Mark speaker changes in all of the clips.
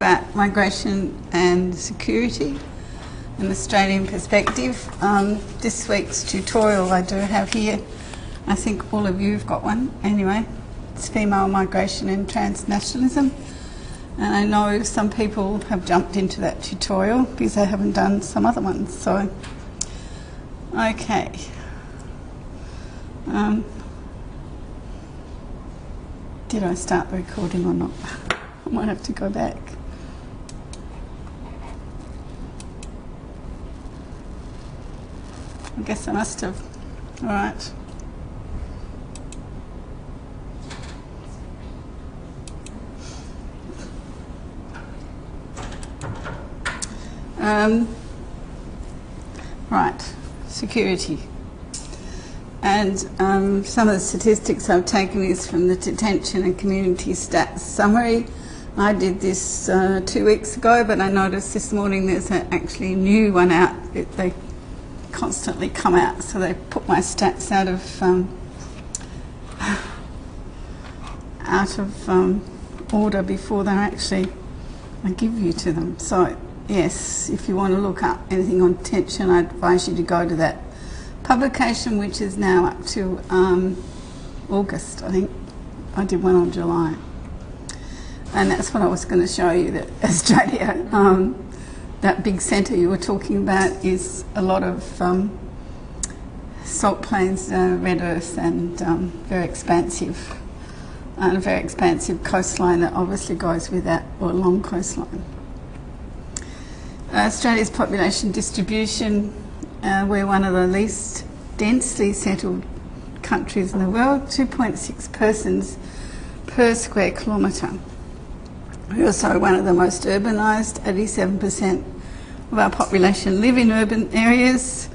Speaker 1: about migration and security, an Australian perspective. This week's tutorial I do have here, I think all of you have got one anyway. It's female migration and transnationalism. And I know some people have jumped into that tutorial because they haven't done some other ones. So, okay. Did I start the recording or not? I might have to go back. I guess I must have. All right. Right, security. And some of the statistics I've taken is from the Detention and Community Stats Summary. I did this 2 weeks ago, but I noticed this morning there's actually a new one out. They constantly come out, so they put my stats out of order before I give you to them. So yes, if you want to look up anything on detention, I advise you to go to that publication, which is now up to August, I think. I did one on July. And that's what I was going to show you, that Australia, that big centre you were talking about, is a lot of salt plains, red earth, and very expansive coastline that obviously goes with that, or a long coastline. Australia's population distribution, we're one of the least densely settled countries in the world, 2.6 persons per square kilometre. We're also one of the most urbanised, 87% of our population live in urban areas,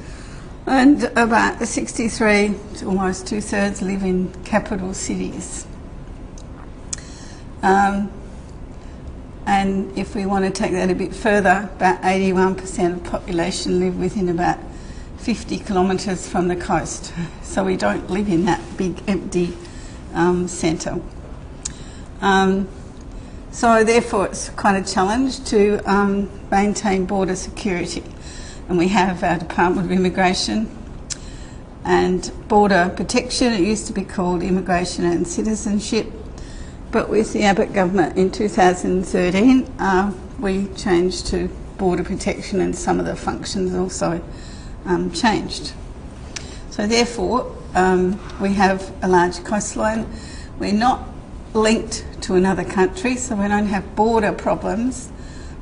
Speaker 1: and about 63 to almost 2/3 live in capital cities. And if we want to take that a bit further, about 81% of the population live within about 50 kilometres from the coast. So we don't live in that big empty centre. So therefore it's quite a challenge to maintain border security. And we have our Department of Immigration and Border Protection. It used to be called Immigration and Citizenship. But with the Abbott government in 2013, we changed to Border Protection, and some of the functions also changed. So therefore, we have a large coastline. We're not linked to another country, so we don't have border problems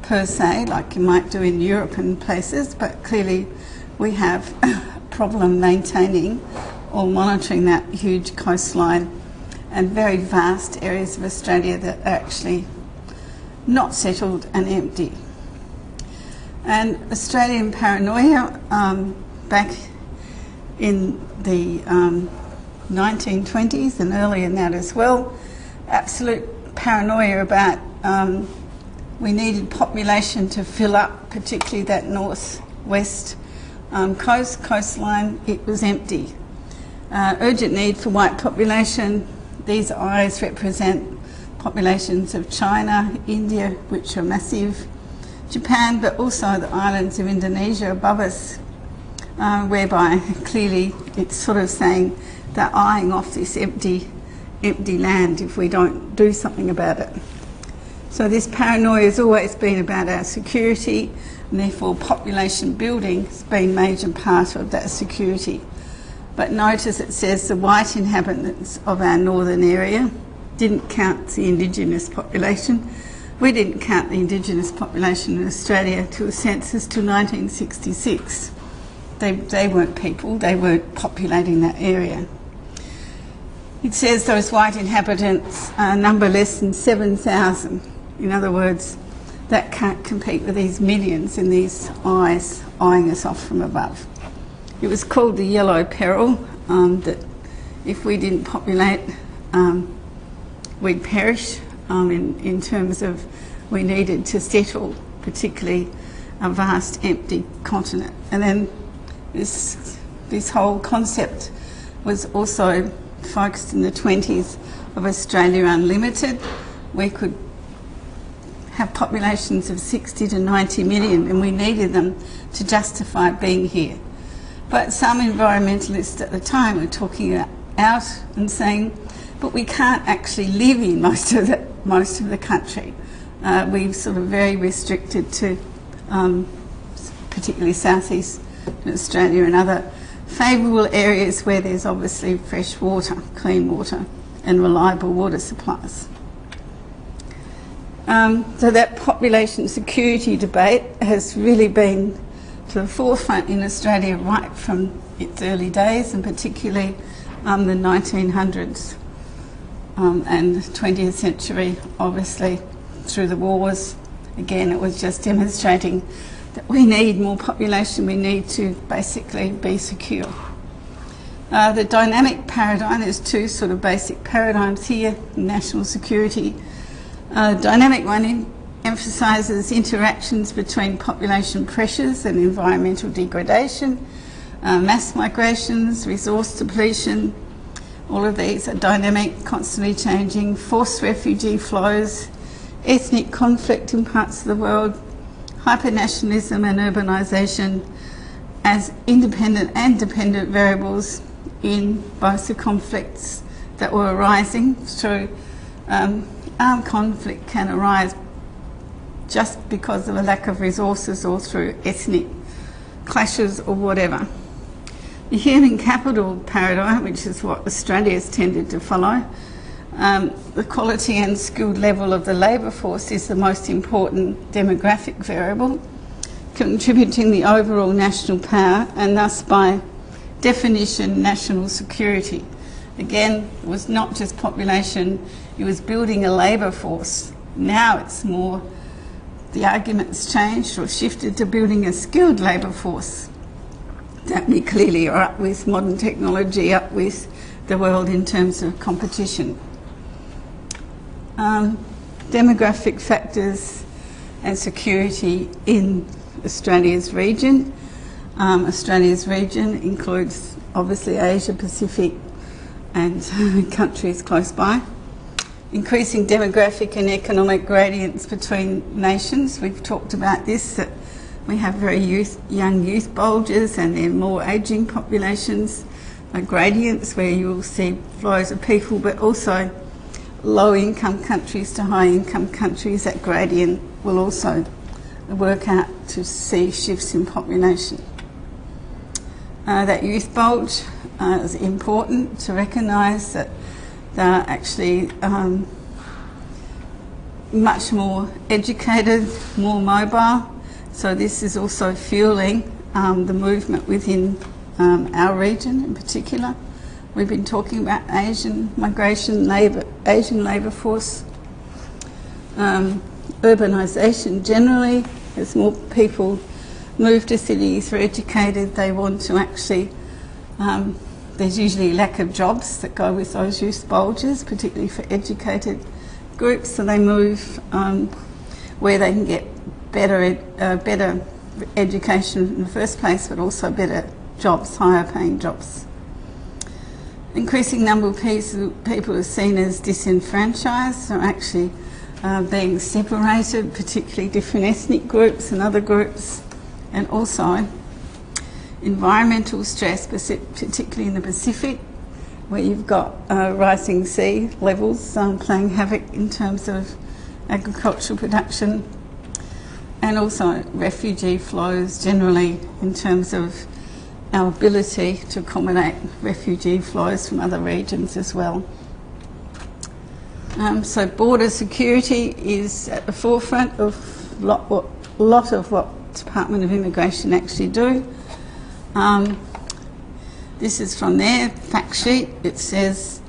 Speaker 1: per se, like you might do in Europe and places, but clearly we have a problem maintaining or monitoring that huge coastline and very vast areas of Australia that are actually not settled and empty. And Australian paranoia, back in the 1920s and earlier than that as well, absolute paranoia about we needed population to fill up, particularly that north-west coastline. It was empty. Urgent need for white population. These eyes represent populations of China, India, which are massive, Japan, but also the islands of Indonesia above us, whereby clearly it's sort of saying they're eyeing off this empty land if we don't do something about it. So this paranoia has always been about our security, and therefore population building has been a major part of that security. But notice it says the white inhabitants of our northern area, didn't count the Indigenous population. We didn't count the Indigenous population in Australia till the census till 1966. They weren't people, they weren't populating that area. It says those white inhabitants number less than 7,000. In other words, that can't compete with these millions in these eyes eyeing us off from above. It was called the yellow peril, that if we didn't populate, we'd perish in terms of we needed to settle, particularly a vast empty continent. And then this whole concept was also focused in the 20s of Australia Unlimited. We could have populations of 60 to 90 million, and we needed them to justify being here. But some environmentalists at the time were talking out and saying, but we can't actually live in most of the country. We're sort of very restricted to particularly southeast Australia and other favourable areas where there's obviously fresh water, clean water and reliable water supplies. So that population security debate has really been to the forefront in Australia right from its early days, and particularly the 1900s and 20th century, obviously through the wars. Again, it was just demonstrating that we need more population, we need to basically be secure. The dynamic paradigm, there's two sort of basic paradigms here, national security. Dynamic one emphasises interactions between population pressures and environmental degradation, mass migrations, resource depletion. All of these are dynamic, constantly changing, forced refugee flows, ethnic conflict in parts of the world, hyper-nationalism and urbanisation as independent and dependent variables in both the conflicts that were arising through armed conflict can arise just because of a lack of resources or through ethnic clashes or whatever. The human capital paradigm, which is what Australia has tended to follow, the quality and skilled level of the labour force is the most important demographic variable, contributing the overall national power and thus by definition national security. Again, it was not just population, it was building a labour force. Now it's more, the argument's changed or shifted to building a skilled labour force that we clearly are up with modern technology, up with the world in terms of competition. Demographic factors and security in Australia's region. Australia's region includes obviously Asia Pacific and countries close by. Increasing demographic and economic gradients between nations. We've talked about this, that we have very young youth bulges and then more ageing populations. Gradients where you'll see flows of people, but also low-income countries to high-income countries. That gradient will also work out to see shifts in population. That youth bulge is important to recognise that they're actually much more educated, more mobile. So this is also fueling the movement within our region in particular. We've been talking about Asian migration, Asian labour force. Urbanisation generally, as more people move to cities, are educated, they want to actually, there's usually a lack of jobs that go with those youth bulges, particularly for educated groups, so they move where they can get better education in the first place, but also better jobs, higher paying jobs. Increasing number of people are seen as disenfranchised, or actually being separated, particularly different ethnic groups and other groups, and also environmental stress, particularly in the Pacific, where you've got rising sea levels playing havoc in terms of agricultural production, and also refugee flows generally in terms of our ability to accommodate refugee flows from other regions as well. So border security is at the forefront of a lot of what Department of Immigration actually do. This is from their fact sheet. It says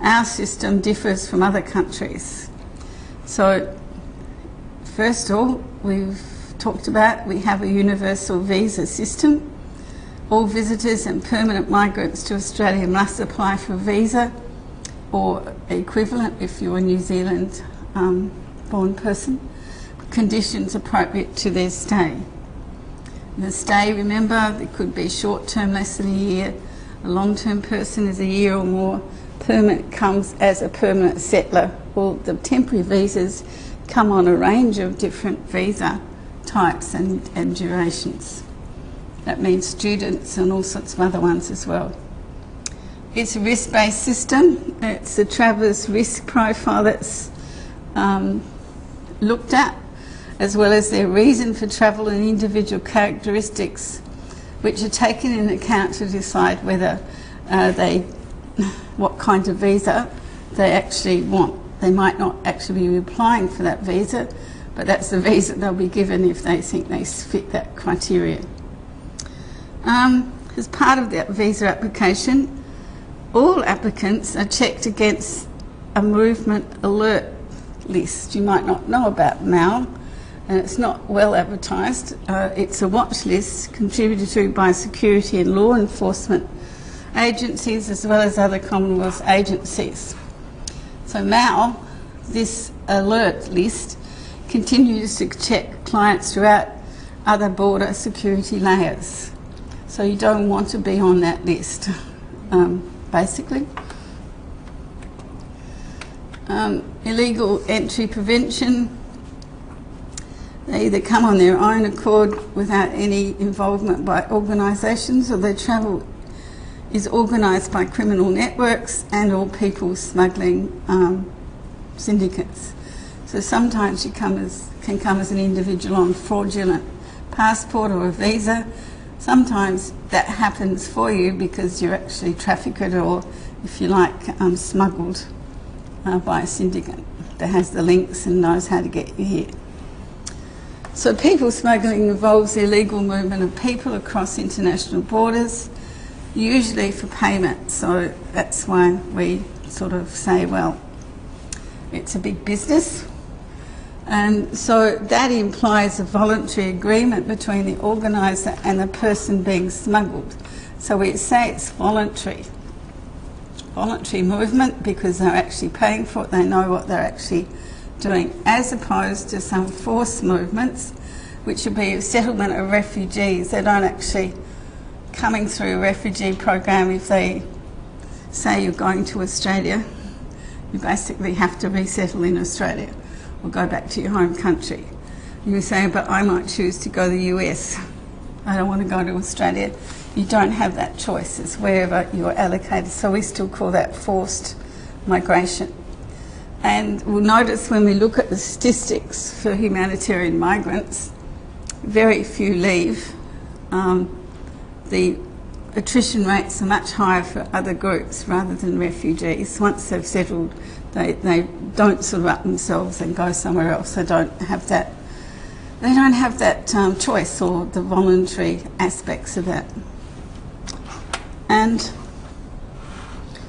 Speaker 1: our system differs from other countries. So first of all, we've talked about we have a universal visa system. All visitors and permanent migrants to Australia must apply for a visa or equivalent if you're a New Zealand born person, conditions appropriate to their stay. The stay, remember, it could be short-term, less than a year. A long-term person is a year or more. Permanent comes as a permanent settler. Well, the temporary visas come on a range of different visa types and durations. That means students and all sorts of other ones as well. It's a risk-based system. It's the traveller's risk profile that's looked at, as well as their reason for travel and individual characteristics, which are taken into account to decide whether what kind of visa they actually want. They might not actually be applying for that visa, but that's the visa they'll be given if they think they fit that criteria. As part of that visa application, all applicants are checked against a movement alert list. You might not know about MAL, and it's not well advertised. It's a watch list contributed to by security and law enforcement agencies as well as other Commonwealth agencies. So MAL, this alert list, continues to check clients throughout other border security layers. So you don't want to be on that list, basically. Illegal entry prevention. They either come on their own accord without any involvement by organisations, or their travel is organised by criminal networks and or people smuggling syndicates. So sometimes you can come as an individual on fraudulent passport or a visa. Sometimes that happens for you because you're actually trafficked or, if you like, smuggled by a syndicate that has the links and knows how to get you here. So people smuggling involves the illegal movement of people across international borders, usually for payment. So that's why we sort of say, well, it's a big business. And so that implies a voluntary agreement between the organiser and the person being smuggled. So we say it's voluntary movement because they're actually paying for it, they know what they're actually doing, as opposed to some forced movements, which would be a settlement of refugees. They're not actually coming through a refugee program. If they say you're going to Australia, you basically have to resettle in Australia or go back to your home country. You say, but I might choose to go to the US. I don't want to go to Australia. You don't have that choice. It's wherever you're allocated. So we still call that forced migration. And we'll notice when we look at the statistics for humanitarian migrants, very few leave. The attrition rates are much higher for other groups rather than refugees. Once they've settled, they don't sort of up themselves and go somewhere else. They don't have that. They don't have that choice or the voluntary aspects of that. And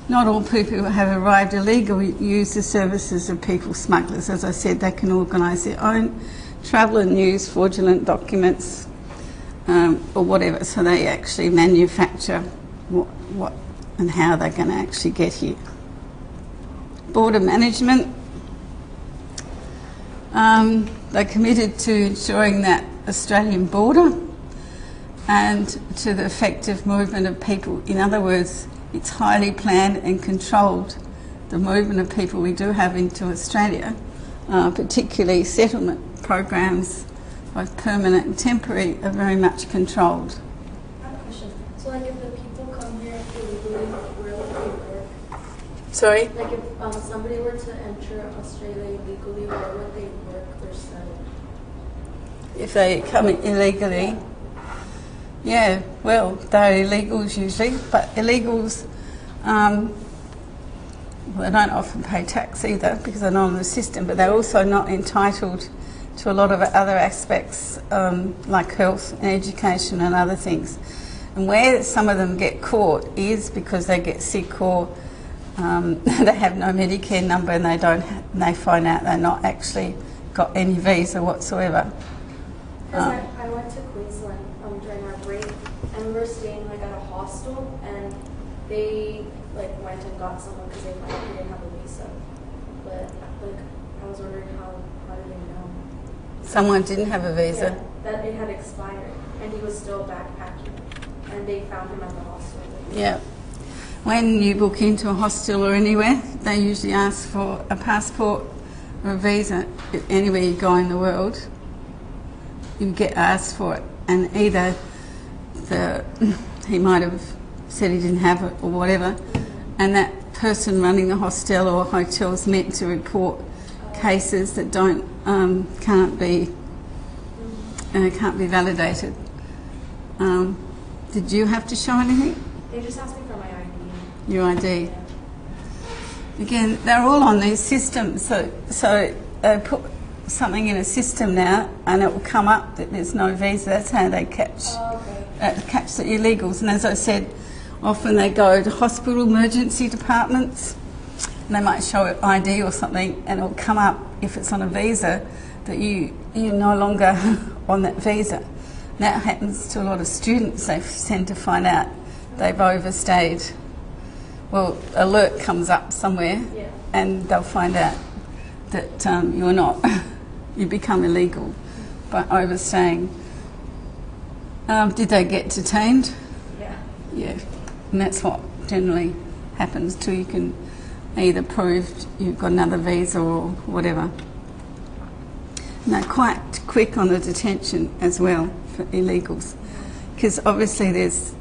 Speaker 1: not all people who have arrived illegally use the services of people smugglers. As I said, they can organise their own travel and use fraudulent documents or whatever. So they actually manufacture what and how they're going to actually get here. Border management. They're committed to ensuring that Australian border and to the effective movement of people. In other words, it's highly planned and controlled, the movement of people we do have into Australia, particularly settlement programs, both permanent and temporary, are very much controlled.
Speaker 2: I have a question. So like if the people come here illegally, where would they work?
Speaker 1: Sorry?
Speaker 2: Like if somebody were to enter Australia illegally, where would they work or study?
Speaker 1: If they come in illegally, yeah, well, they're illegals usually, but illegals, well, they don't often pay tax either because they're not on the system, but they're also not entitled to a lot of other aspects like health and education and other things. And where some of them get caught is because they get sick or they have no Medicare number and they find out they're not actually got any visa whatsoever.
Speaker 2: I went to Queensland during our break, and we were staying like at a hostel, and they like went and got someone because they didn't have a visa. But like I was wondering how did they know?
Speaker 1: Someone didn't have a visa?
Speaker 2: Yeah, that it had expired, and he was still backpacking, and they found him at the hostel.
Speaker 1: Yeah. When you book into a hostel or anywhere, they usually ask for a passport or a visa. anywhere you go in the world, you get asked for it, and either he might have said he didn't have it or whatever, and that person running the hostel or hotel is meant to report cases that can't be validated. Did you have to show anything?
Speaker 2: They just asked me for my ID.
Speaker 1: Your ID. Again, they're all on these systems, so they put something in a system now, and it will come up that there's no visa. That's how they catch the illegals. And as I said, often they go to hospital emergency departments, and they might show an ID or something, and it'll come up if it's on a visa that you're no longer on that visa. And that happens to a lot of students. They tend to find out they've overstayed. Well, alert comes up somewhere, and they'll find out that you're not. You become illegal by overstaying. Did they get detained? Yeah. And that's what generally happens till you can either prove you've got another visa or whatever. And they're quite quick on the detention as well for illegals, because obviously there's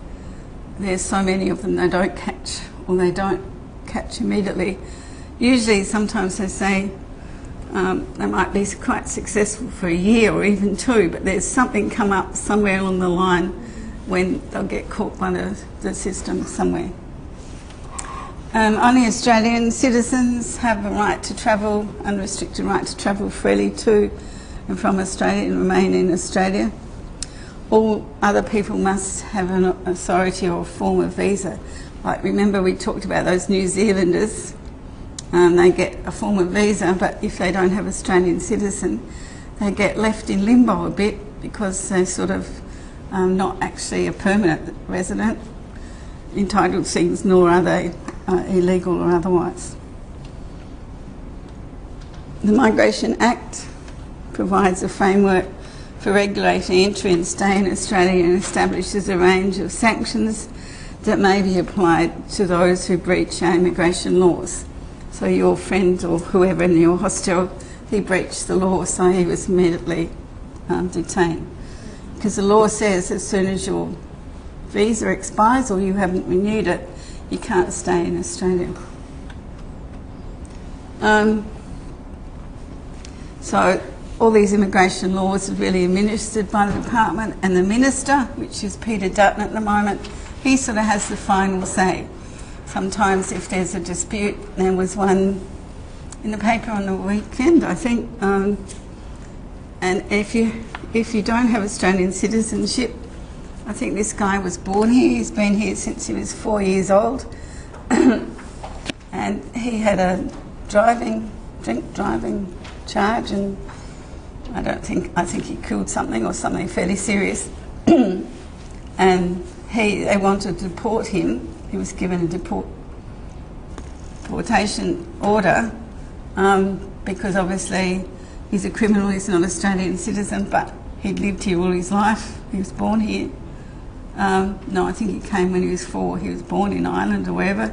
Speaker 1: so many of them they don't catch, or they don't catch immediately. Usually sometimes they say they might be quite successful for a year or even 2, but there's something come up somewhere along the line when they'll get caught by the system somewhere. Only Australian citizens have a right to travel, unrestricted right to travel freely to and from Australia and remain in Australia. All other people must have an authority or form of visa. Like, remember we talked about those New Zealanders, they get a form of visa, but if they don't have Australian citizen, they get left in limbo a bit, because they're sort of not actually a permanent resident, entitled things, nor are they illegal or otherwise. The Migration Act provides a framework for regulating entry and stay in Australia, and establishes a range of sanctions that may be applied to those who breach our immigration laws. So your friend or whoever in your hostel, he breached the law, so he was immediately detained. Because the law says as soon as your visa expires or you haven't renewed it, you can't stay in Australia. So all these immigration laws are really administered by the department, and the minister, which is Peter Dutton at the moment, he sort of has the final say. Sometimes if there's a dispute, there was one in the paper on the weekend, I think, and if you don't have Australian citizenship, I think this guy was born here, he's been here since he was 4 years old, and he had a drink driving charge, and I think he killed something or something fairly serious, and they wanted to deport him. He was given a deportation order because obviously he's a criminal, he's not an Australian citizen, but he'd lived here all his life, he was born here. No, I think he came when he was 4, he was born in Ireland or wherever,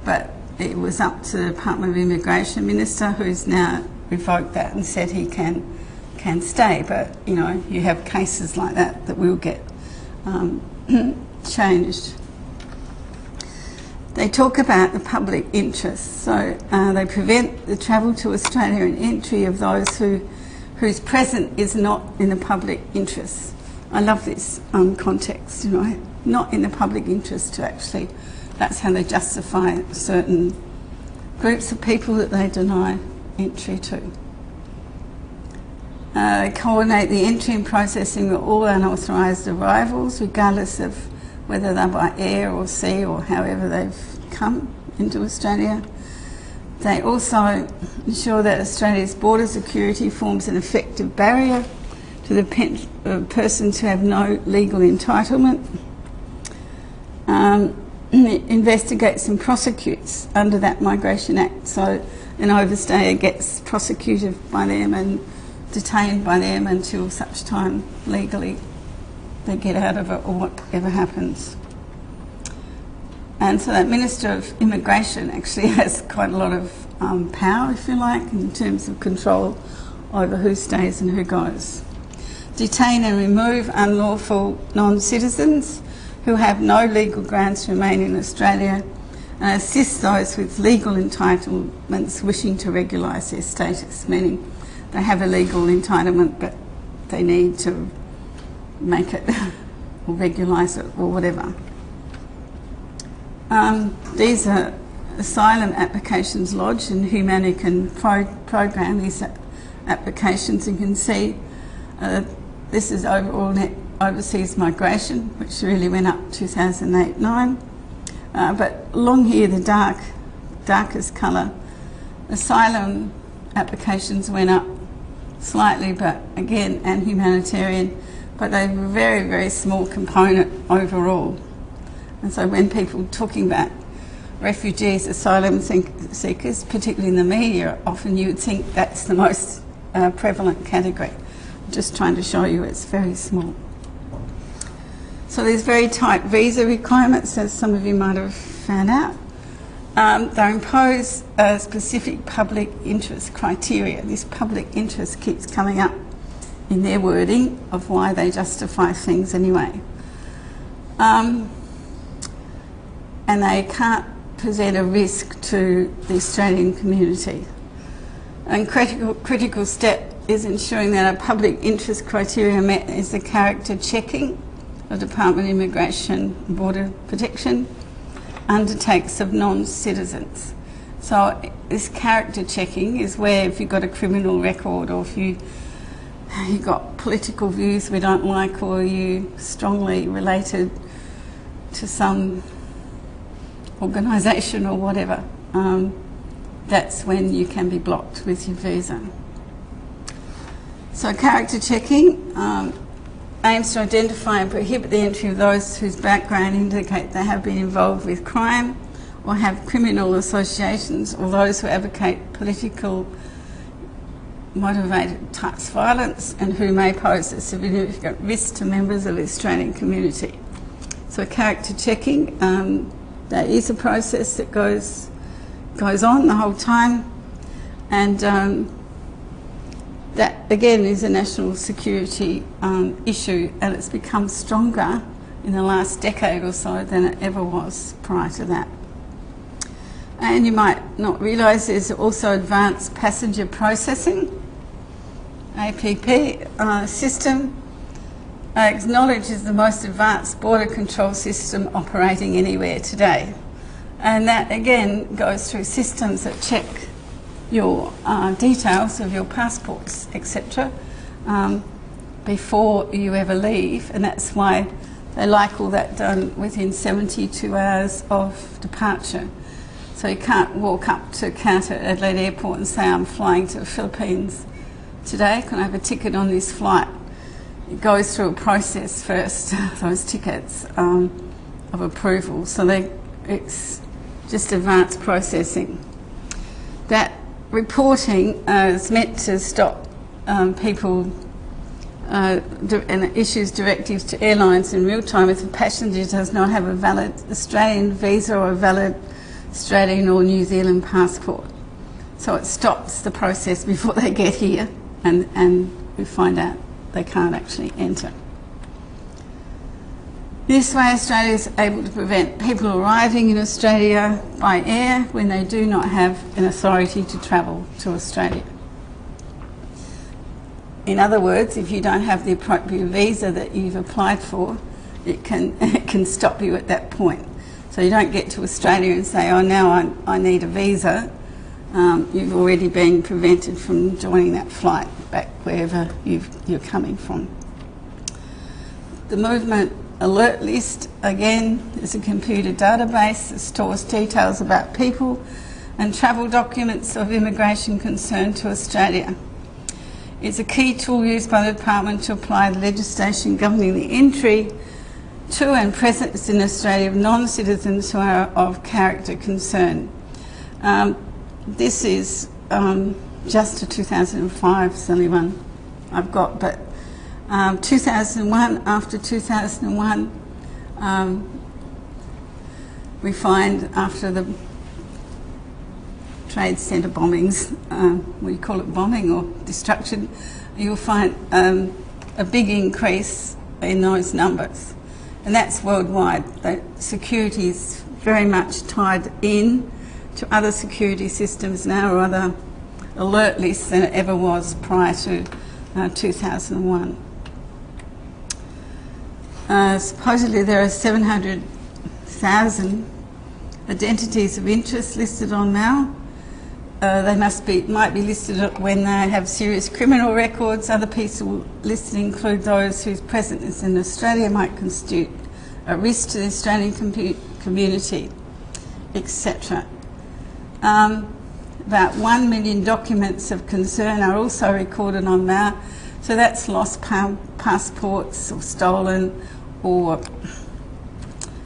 Speaker 1: but it was up to the Department of Immigration Minister, who's now revoked that and said he can stay. But you know, you have cases like that will get changed. They talk about the public interest, so they prevent the travel to Australia and entry of those whose presence is not in the public interest. I love this context, you know, not in the public interest to actually, that's how they justify certain groups of people that they deny entry to. They coordinate the entry and processing of all unauthorised arrivals, regardless of whether they're by air or sea or however they've come into Australia. They also ensure that Australia's border security forms an effective barrier to the persons who have no legal entitlement. Investigates and prosecutes under that Migration Act, so an overstayer gets prosecuted by them and detained by them until such time legally they get out of it or whatever happens. And so that Minister of Immigration actually has quite a lot of power, if you like, in terms of control over who stays and who goes. Detain and remove unlawful non-citizens who have no legal grounds to remain in Australia, and assist those with legal entitlements wishing to regularise their status, meaning they have a legal entitlement but they need to make it or regularise it or whatever. These are asylum applications lodged, and Humana can program these applications. You can see this is overall net overseas migration, which really went up 2008-9. But along here, the darkest colour, asylum applications went up slightly, but again, and humanitarian, but they were a very, very small component overall. And so when people talking about refugees, asylum seekers, particularly in the media, often you would think that's the most prevalent category. I'm just trying to show you it's very small. So there's very tight visa requirements, as some of you might have found out. They impose specific public interest criteria. This public interest keeps coming up in their wording of why they justify things anyway. And they can't present a risk to the Australian community. And critical step is ensuring that a public interest criteria met is the character checking of Department of Immigration and Border Protection undertakes of non-citizens. So this character checking is where if you've got a criminal record, or if you've got political views we don't like, or you strongly related to some organisation or whatever, that's when you can be blocked with your visa. So character checking aims to identify and prohibit the entry of those whose background indicate they have been involved with crime or have criminal associations, or those who advocate political motivated types of violence and who may pose a significant risk to members of the Australian community. So character checking, there is a process that goes on the whole time, and that again is a national security issue, and it's become stronger in the last decade or so than it ever was prior to that. And you might not realise there's also advanced passenger processing, APP system, acknowledges the most advanced border control system operating anywhere today. And that again goes through systems that check your details of your passports, etc., before you ever leave, and that's why they like all that done within 72 hours of departure. So you can't walk up to a counter at Adelaide Airport and say, I'm flying to the Philippines today, can I have a ticket on this flight? It goes through a process first, those tickets, of approval. So it's just advanced processing. That reporting is meant to stop people and issues directives to airlines in real time if the passenger does not have a valid Australian visa or a valid Australian or New Zealand passport. So it stops the process before they get here, and we find out they can't actually enter. This way Australia is able to prevent people arriving in Australia by air when they do not have an authority to travel to Australia. In other words, if you don't have the appropriate visa that you've applied for, it can stop you at that point. So you don't get to Australia and say, oh, now I need a visa. You've already been prevented from joining that flight back wherever you're coming from. The movement alert list, again, is a computer database that stores details about people and travel documents of immigration concern to Australia. It's a key tool used by the Department to apply the legislation governing the entry to and presence in Australia of non-citizens who are of character concern. This is just a 2005, it's the only one I've got, but 2001, after 2001, we find after the Trade Centre bombings, we call it bombing or destruction, you'll find a big increase in those numbers. And that's worldwide. That security is very much tied in to other security systems now, or other alert lists, than it ever was prior to 2001. Supposedly there are 700,000 identities of interest listed on Mao. They might be listed when they have serious criminal records. Other people listed include those whose presence in Australia might constitute a risk to the Australian community, etc. About 1 million documents of concern are also recorded on Mao. So that's lost passports or stolen or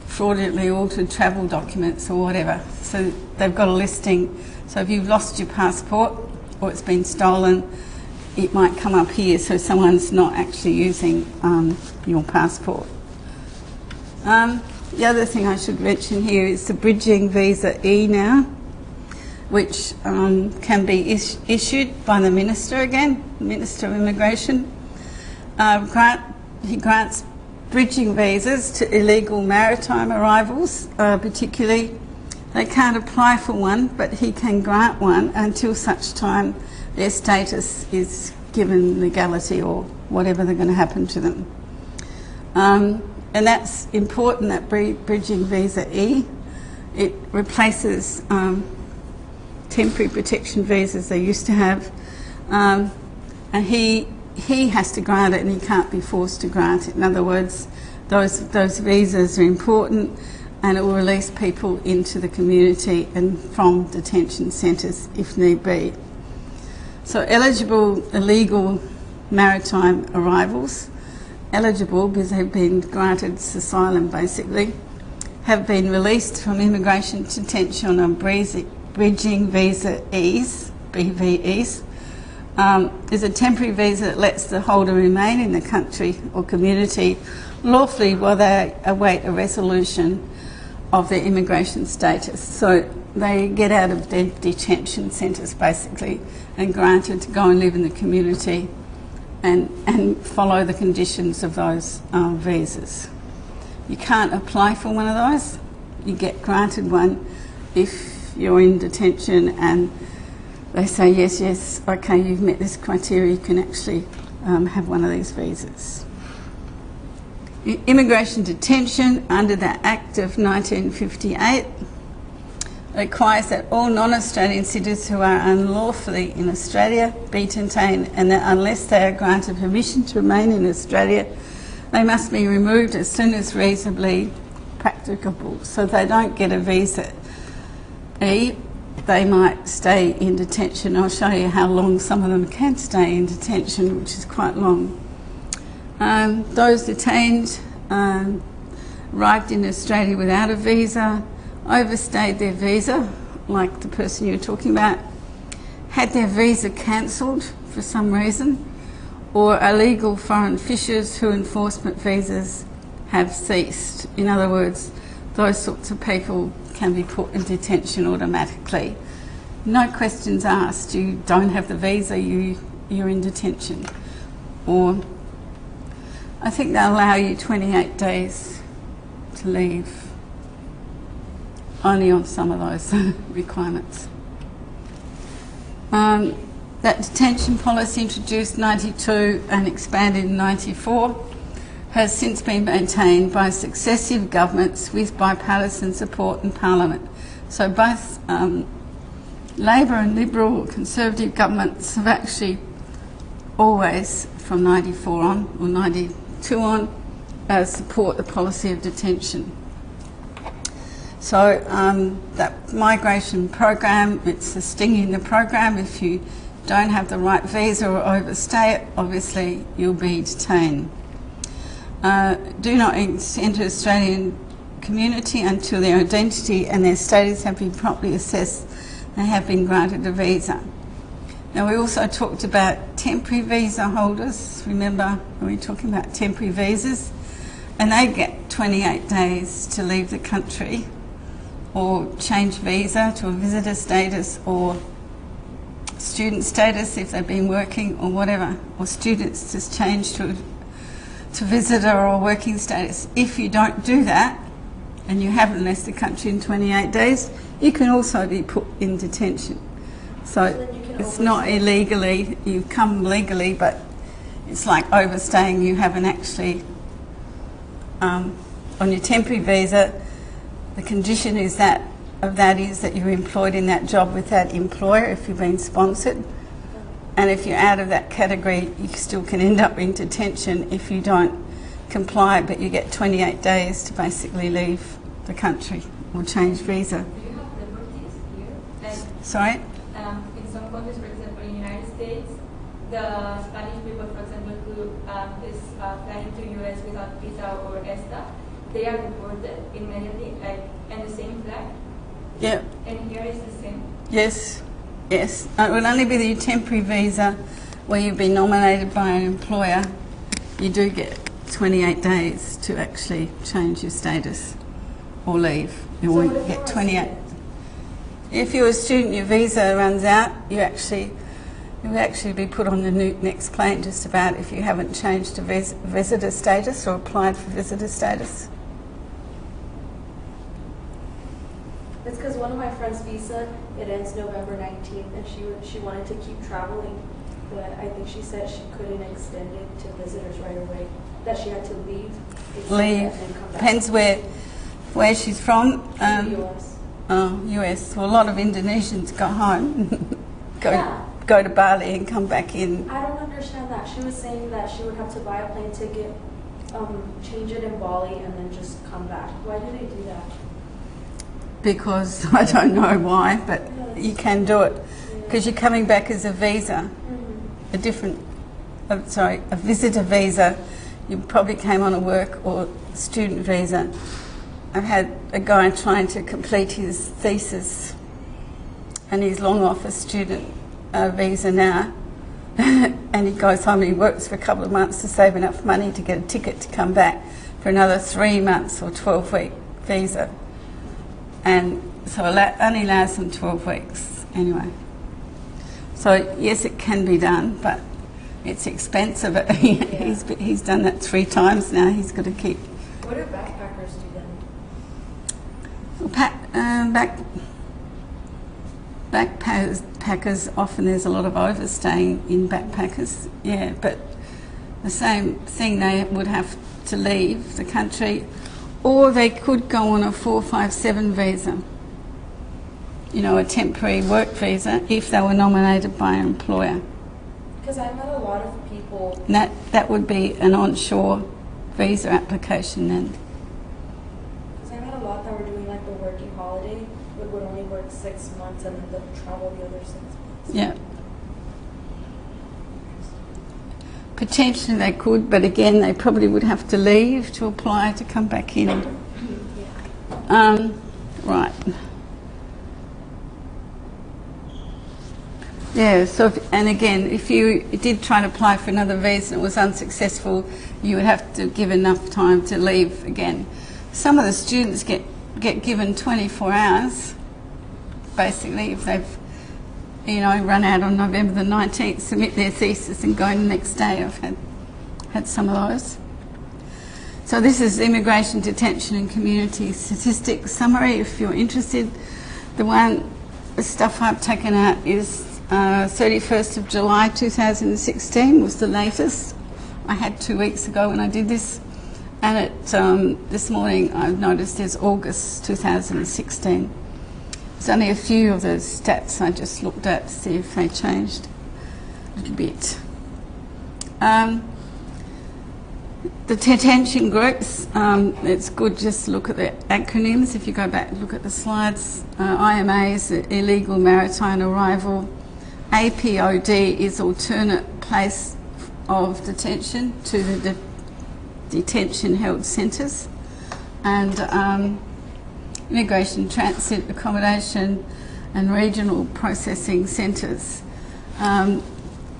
Speaker 1: fraudulently altered travel documents or whatever. So they've got a listing. So if you've lost your passport or it's been stolen, it might come up here, so someone's not actually using your passport. The other thing I should mention here is the bridging visa E now, which can be issued by the Minister again, Minister of Immigration. He grants bridging visas to illegal maritime arrivals, particularly. They can't apply for one, but he can grant one until such time their status is given legality or whatever they're going to happen to them. And that's important, that bridging visa E. It replaces temporary protection visas they used to have. And he has to grant it and he can't be forced to grant it. In other words, those visas are important, and it will release people into the community and from detention centres if need be. So eligible illegal maritime arrivals, eligible because they've been granted asylum basically, have been released from immigration detention on bridging visa E's, BVEs. Is a temporary visa that lets the holder remain in the country or community lawfully while they await a resolution of their immigration status. So they get out of their detention centres basically and granted to go and live in the community and follow the conditions of those visas. You can't apply for one of those. You get granted one if you're in detention and they say, yes, okay, you've met this criteria, you can actually have one of these visas. Immigration detention under the Act of 1958 requires that all non-Australian citizens who are unlawfully in Australia be detained, and that unless they are granted permission to remain in Australia, they must be removed as soon as reasonably practicable. So if they don't get a visa E, they might stay in detention. I'll show you how long some of them can stay in detention, which is quite long. Those detained arrived in Australia without a visa, overstayed their visa, like the person you were talking about, had their visa cancelled for some reason, or illegal foreign fishers whose enforcement visas have ceased. In other words, those sorts of people can be put in detention automatically. No questions asked. You don't have the visa, you're in detention. Or I think they'll allow you 28 days to leave, only on some of those requirements. That detention policy, introduced in 92 and expanded in 94, has since been maintained by successive governments with bipartisan support in Parliament. So both Labor and Liberal Conservative governments have actually always, from 94 on, or 92 on, support the policy of detention. So that migration program, it's a sting in the program. If you don't have the right visa or overstay it, obviously you'll be detained. Do not enter Australian community until their identity and their status have been properly assessed and have been granted a visa. Now, we also talked about temporary visa holders. Remember, we were talking about temporary visas, and they get 28 days to leave the country or change visa to a visitor status or student status if they've been working or whatever, or students just change to visitor or working status. If you don't do that and you haven't left the country in 28 days, you can also be put in detention. So it's not illegally, you come legally, but it's like overstaying. You haven't actually, on your temporary visa, the condition is that you're employed in that job with that employer if you've been sponsored. And if you're out of that category, you still can end up in detention if you don't comply, but you get 28 days to basically leave the country or change visa.
Speaker 3: Do you have liberties here? Like,
Speaker 1: Sorry?
Speaker 3: in some countries, for example, in the United States, the Spanish people, for example, who is flying to US without visa or ESTA, they are deported immediately, like, and the same flag.
Speaker 1: Yeah.
Speaker 3: And here is the same.
Speaker 1: Yes. Yes. It will only be the temporary visa where you've been nominated by an employer. You do get 28 days to actually change your status or leave. You
Speaker 2: So
Speaker 1: won't
Speaker 2: what if
Speaker 1: get
Speaker 2: you're a
Speaker 1: 28.
Speaker 2: student?
Speaker 1: If you're a student, your visa runs out. You will actually be put on the next plane just about if you haven't changed to visitor status or applied for visitor status.
Speaker 2: It's because one of my friend's visa, it ends November 19th, and she wanted to keep traveling, but I think she said she couldn't extend it to visitors right away, that she had to leave.
Speaker 1: Leave.
Speaker 2: And then come back.
Speaker 1: Depends where she's from.
Speaker 2: The US.
Speaker 1: Oh, US. Well, a lot of Indonesians go home,
Speaker 2: Yeah.
Speaker 1: go to Bali and come back in.
Speaker 2: I don't understand that. She was saying that she would have to buy a plane ticket, change it in Bali, and then just come back. Why do they do that?
Speaker 1: Because I don't know why, but you can do it because you're coming back as a visa, a visitor visa. You probably came on a work or student visa. I've had a guy trying to complete his thesis, and he's long off a student visa now, and he goes home and he works for a couple of months to save enough money to get a ticket to come back for another 3 months or 12-week visa. And so it only allows them 12 weeks anyway. So yes, it can be done, but it's expensive. He's done that 3 times now. He's got to keep.
Speaker 2: What do backpackers do then?
Speaker 1: Backpackers, often there's a lot of overstaying in backpackers, yeah, but the same thing, they would have to leave the country, or they could go on a 457 visa, a temporary work visa, if they were nominated by an employer.
Speaker 2: Because I met a lot of people.
Speaker 1: And that would be an onshore visa application then.
Speaker 2: Because I met a lot that were doing like the working holiday, but would only work 6 months and then they'll travel the other 6 months.
Speaker 1: Yeah. Potentially they could, but again, they probably would have to leave to apply to come back in. Right. Yeah, so, and again, if you did try to apply for another visa and it was unsuccessful, you would have to give enough time to leave again. Some of the students get given 24 hours, basically, if they've run out on November the 19th, submit their thesis and go in the next day. I've had some of those. So this is Immigration, Detention and Community Statistics Summary, if you're interested. The stuff I've taken out is 31st of July 2016 was the latest. I had 2 weeks ago when I did this, and this morning I've noticed there's August 2016. There's only a few of those stats I just looked at to see if they changed a little bit. The detention groups, it's good just to look at the acronyms. If you go back and look at the slides, IMA is illegal maritime arrival, APOD is alternate place of detention to the detention held centres, and immigration, transit, accommodation and regional processing centres.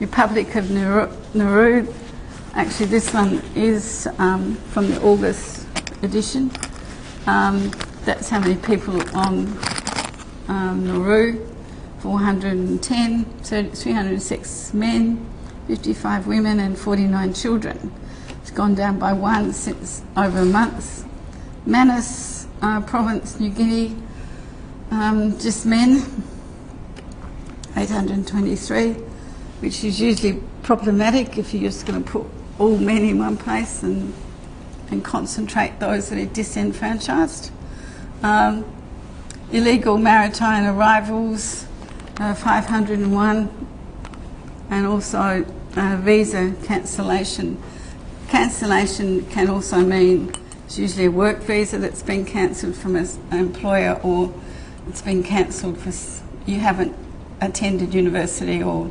Speaker 1: Republic of Nauru, actually this one is from the August edition. That's how many people on Nauru. 410, 306 men, 55 women and 49 children. It's gone down by one since over a month. Manus province, New Guinea, just men, 823, which is usually problematic if you're just going to put all men in one place and concentrate those that are disenfranchised. Illegal maritime arrivals, 501, and also visa cancellation. Cancellation can also mean it's usually a work visa that's been cancelled from an employer, or it's been cancelled for you haven't attended university, or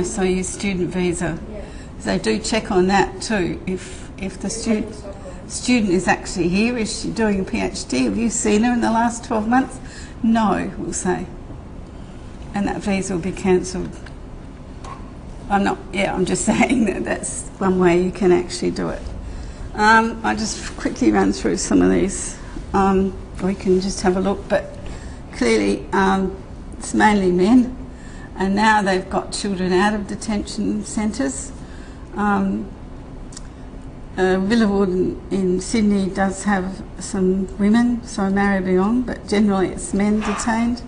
Speaker 1: so your student visa.
Speaker 2: Yeah.
Speaker 1: They do check on that too. If the student is actually here, is she doing a PhD? Have you seen her in the last 12 months? No, we'll say. And that visa will be cancelled. I'm just saying that that's one way you can actually do it. I'll just quickly run through some of these. We can just have a look, but clearly it's mainly men, and now they've got children out of detention centres. Villawood in Sydney does have some women, so Maribyrnong, but generally it's men detained,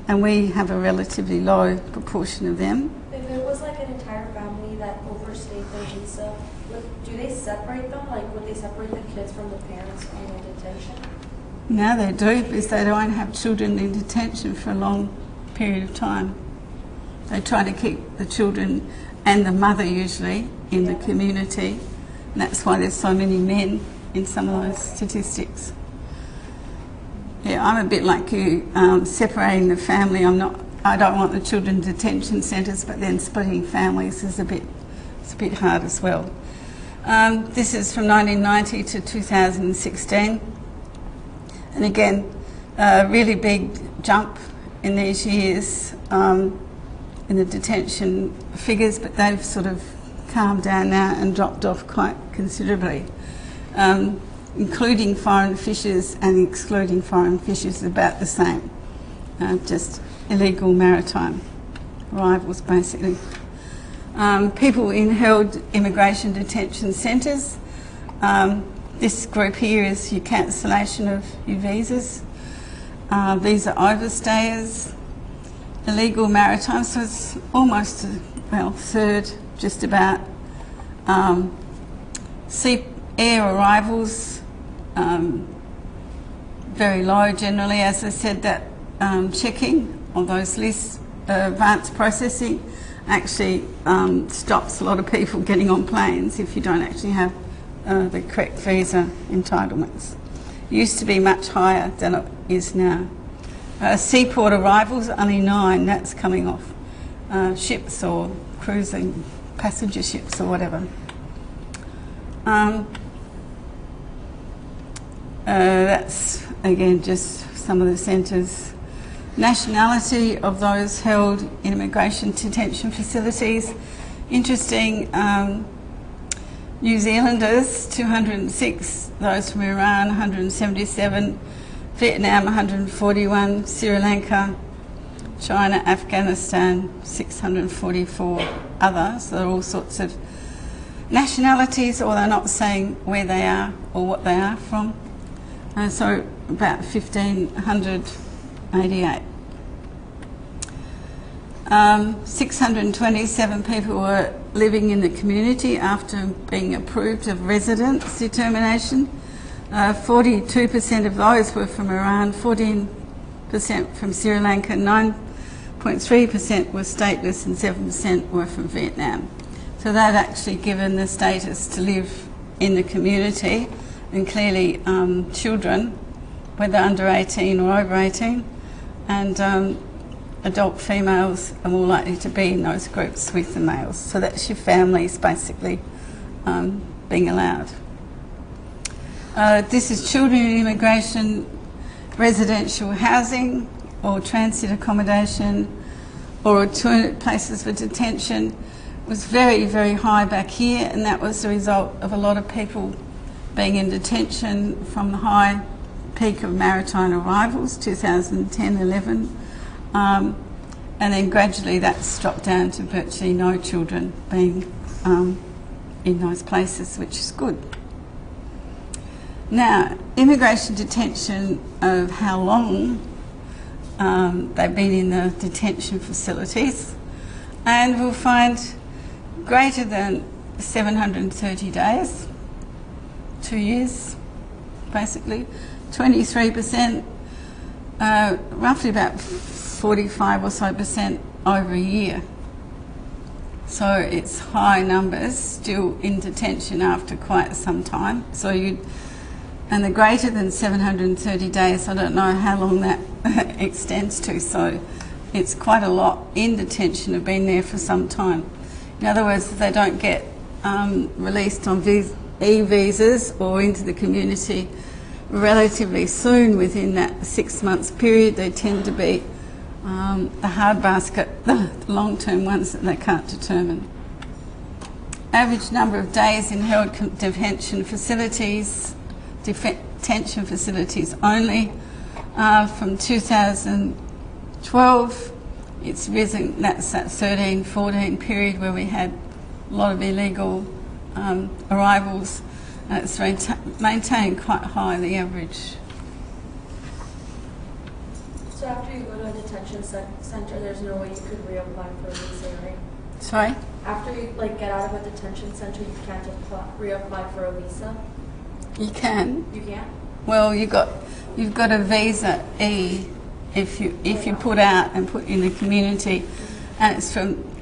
Speaker 1: and we have a relatively low proportion of them.
Speaker 2: If it was like an entire family that overstayed their visa, do they separate them? Like, would they separate the kids from the parents in the detention?
Speaker 1: Now they do, because they don't have children in detention for a long period of time. They try to keep the children and the mother usually in the community, and that's why there's so many men in some of those statistics. Yeah, I'm a bit like you, separating the family. I don't want the children in detention centres, but then splitting families is a bit hard as well. This is from 1990 to 2016, and again, a really big jump in these years in the detention figures, but they've sort of calmed down now and dropped off quite considerably. Including foreign fishers and excluding foreign fishers is about the same, just illegal maritime arrivals basically. People in held immigration detention centres. This group here is your cancellation of your visas. These are overstayers. Illegal maritime, so it's almost third, just about. Sea air arrivals, very low generally. As I said, that checking on those lists, advanced processing, actually stops a lot of people getting on planes if you don't actually have the correct visa entitlements. It used to be much higher than it is now. Seaport arrivals, only 9, that's coming off ships or cruising passenger ships or whatever. That's again just some of the centres. Nationality of those held in immigration detention facilities. Interesting, New Zealanders, 206, those from Iran, 177, Vietnam, 141, Sri Lanka, China, Afghanistan, 644 others. So there are all sorts of nationalities, or they're not saying where they are or what they are from. So about 1,588. 627 people were living in the community after being approved of residence determination. 42% of those were from Iran, 14% from Sri Lanka, 9.3% were stateless, and 7% were from Vietnam. So they've actually given the status to live in the community, and clearly children, whether under 18 or over 18, and adult females are more likely to be in those groups with the males. So that's your families basically being allowed. This is children in immigration, residential housing or transit accommodation or alternate places for detention. It was very, very high back here, and that was the result of a lot of people being in detention from the high peak of maritime arrivals, 2010-11, and then gradually that's dropped down to virtually no children being in those places, which is good. Now, immigration detention of how long they've been in the detention facilities, and we'll find greater than 730 days, 2 years basically, 23%, roughly about 45 or so percent over a year. So it's high numbers still in detention after quite some time. And the greater than 730 days, I don't know how long that extends to, so it's quite a lot in detention, have been there for some time. In other words, if they don't get released on e-visas or into the community relatively soon within that 6 months period, they tend to be the hard basket, the long-term ones that they can't determine. Average number of days in held detention facilities only, from 2012, it's risen. That's that 13-14 period where we had a lot of illegal arrivals. It's maintained quite high, the average.
Speaker 2: So after you go to a detention center, there's no way you could reapply for a visa, right?
Speaker 1: Sorry?
Speaker 2: After you get out of a detention center, you can't reapply for a visa?
Speaker 1: You can.
Speaker 2: You can't?
Speaker 1: Well, you've got a visa E if you put out and put in the community, and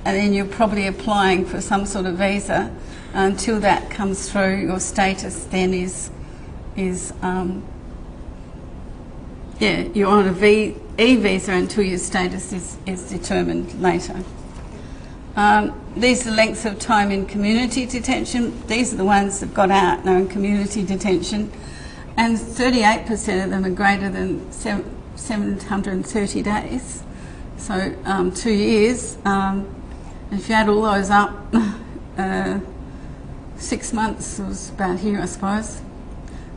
Speaker 1: then you're probably applying for some sort of visa. Until that comes through, your status then is you're on a e-visa until your status is determined later. These are lengths of time in community detention. These are the ones that got out now in community detention, and 38% of them are greater than 730 days, so 2 years. And if you add all those up, 6 months was about here, I suppose.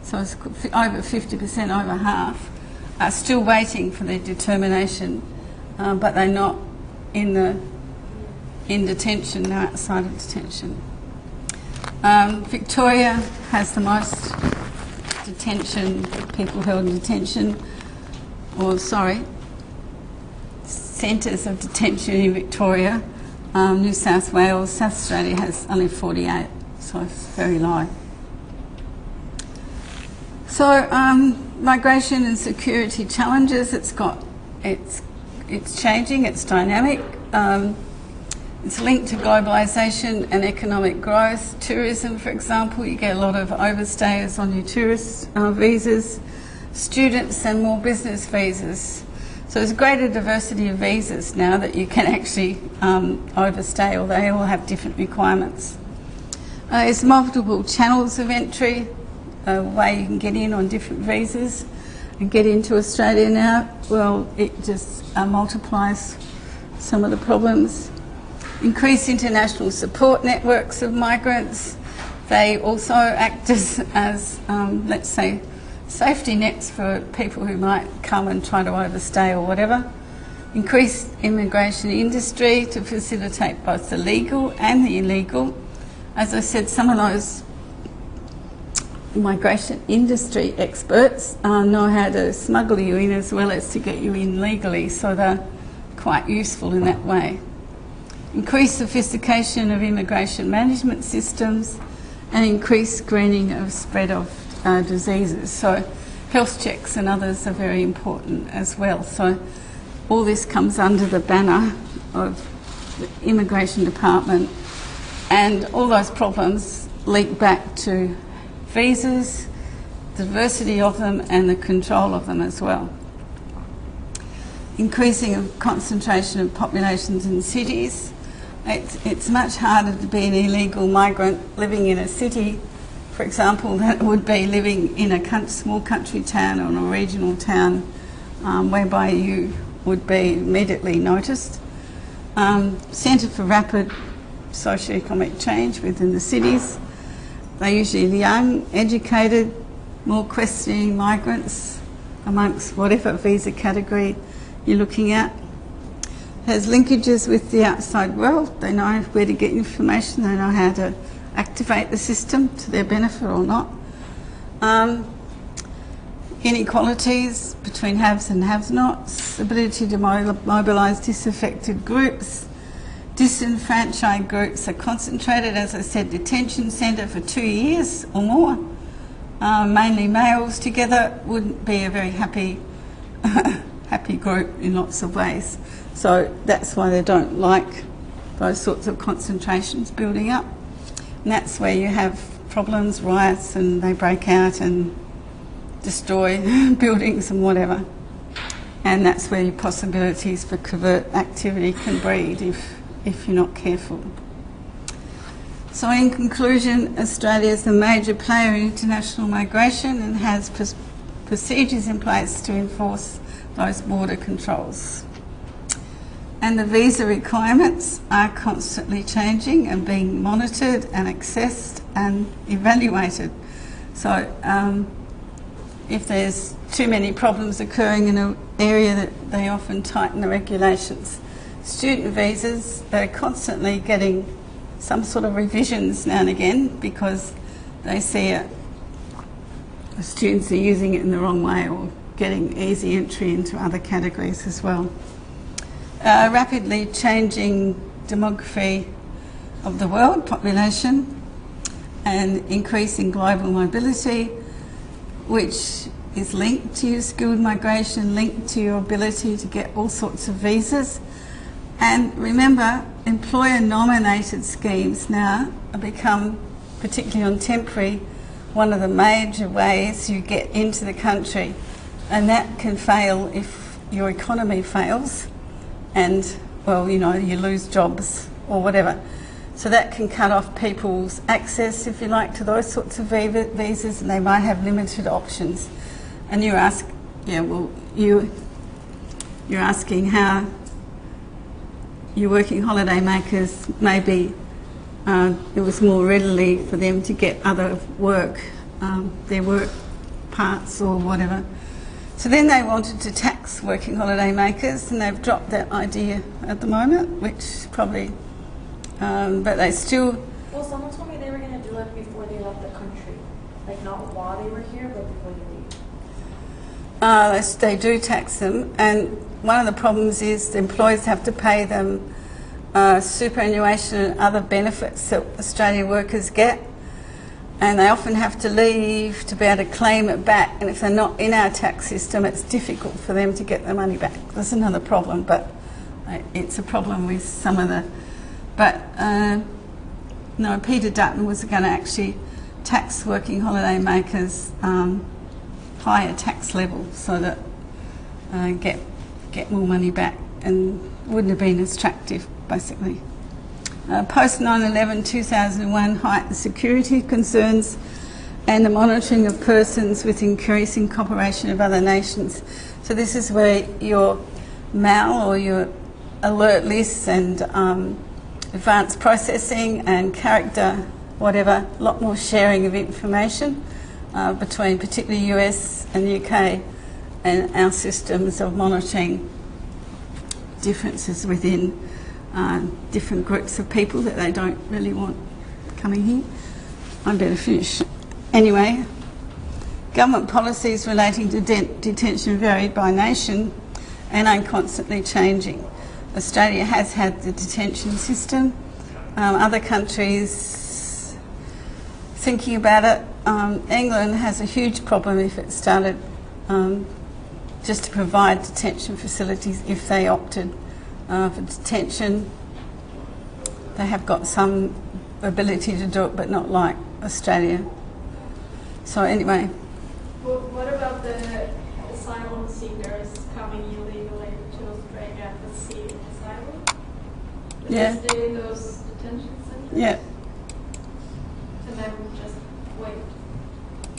Speaker 1: So it's over 50%, over half, are still waiting for their determination, but they're not in detention, they're outside of detention. Victoria has the most detention, people held in detention, centres of detention in Victoria. New South Wales, South Australia has only 48, so it's very low. So migration and security challenges, it's changing, it's dynamic. It's linked to globalisation and economic growth. Tourism, for example, you get a lot of overstayers on your tourist visas, students and more business visas. So there's a greater diversity of visas now that you can actually overstay, or they all have different requirements. There's multiple channels of entry, a way you can get in on different visas and get into Australia now. Well, it just multiplies some of the problems. Increased international support networks of migrants. They also act as let's say, safety nets for people who might come and try to overstay or whatever. Increased immigration industry to facilitate both the legal and the illegal. As I said, some of those migration industry experts know how to smuggle you in as well as to get you in legally, so they're quite useful in that way. Increased sophistication of immigration management systems and increased screening of spread of diseases. So health checks and others are very important as well. So all this comes under the banner of the Immigration Department, and all those problems link back to visas, diversity of them and the control of them as well. Increasing of concentration of populations in cities. It's much harder to be an illegal migrant living in a city, for example, than it would be living in a small country town or a regional town, whereby you would be immediately noticed. Centre for rapid socioeconomic change within the cities. They're usually young, educated, more questioning migrants, amongst whatever visa category you're looking at. Has linkages with the outside world. They know where to get information. They know how to activate the system to their benefit or not. Inequalities between haves and have-nots, ability to mobilise disaffected groups. Disenfranchised groups are concentrated, as I said, detention centre for 2 years or more. Mainly males together wouldn't be a very happy group in lots of ways. So that's why they don't like those sorts of concentrations building up. And that's where you have problems, riots, and they break out and destroy buildings and whatever. And that's where your possibilities for covert activity can breed if you're not careful. So in conclusion, Australia is a major player in international migration and has procedures in place to enforce those border controls. And the visa requirements are constantly changing and being monitored and assessed and evaluated. So if there's too many problems occurring in an area, that they often tighten the regulations. Student visas, they're constantly getting some sort of revisions now and again because they see students are using it in the wrong way or getting easy entry into other categories as well. Rapidly changing demography of the world population and increasing global mobility, which is linked to your skilled migration, linked to your ability to get all sorts of visas. And remember, employer-nominated schemes now have become, particularly on temporary, one of the major ways you get into the country. And that can fail if your economy fails and, well, you know, you lose jobs or whatever. So that can cut off people's access, if you like, to those sorts of visas, and they might have limited options. And you ask, yeah, well, you're asking how your working holiday makers, maybe it was more readily for them to get other work, their work parts or whatever. So then they wanted to tax working holiday makers, and they've dropped that idea at the moment, which probably, but they still...
Speaker 2: Well, someone told me they were going to do it before they left the country. Like, not while they were here, but before they leave.
Speaker 1: They do tax them, and one of the problems is the employers have to pay them superannuation and other benefits that Australian workers get, and they often have to leave to be able to claim it back, and if they're not in our tax system, it's difficult for them to get their money back. That's another problem, but it's a problem with some of the... But no, Peter Dutton was going to actually tax working holiday makers higher tax level so that get more money back, and wouldn't have been as attractive, basically. Post 9/11 2001 heightened security concerns and the monitoring of persons with increasing cooperation of other nations. So this is where your MAL or your alert lists and advanced processing and character, whatever, a lot more sharing of information between particularly US and UK and our systems of monitoring differences within different groups of people that they don't really want coming here. I better finish. Anyway, government policies relating to detention varied by nation and are constantly changing. Australia has had the detention system. Other countries, thinking about it, England has a huge problem if it started just to provide detention facilities if they opted for detention. They have got some ability to do it, but not like Australia. So anyway.
Speaker 3: Well, what about the asylum seekers coming illegally to Australia to seek asylum? Do
Speaker 1: Yeah.
Speaker 3: they stay in those detention centers?
Speaker 1: Yeah.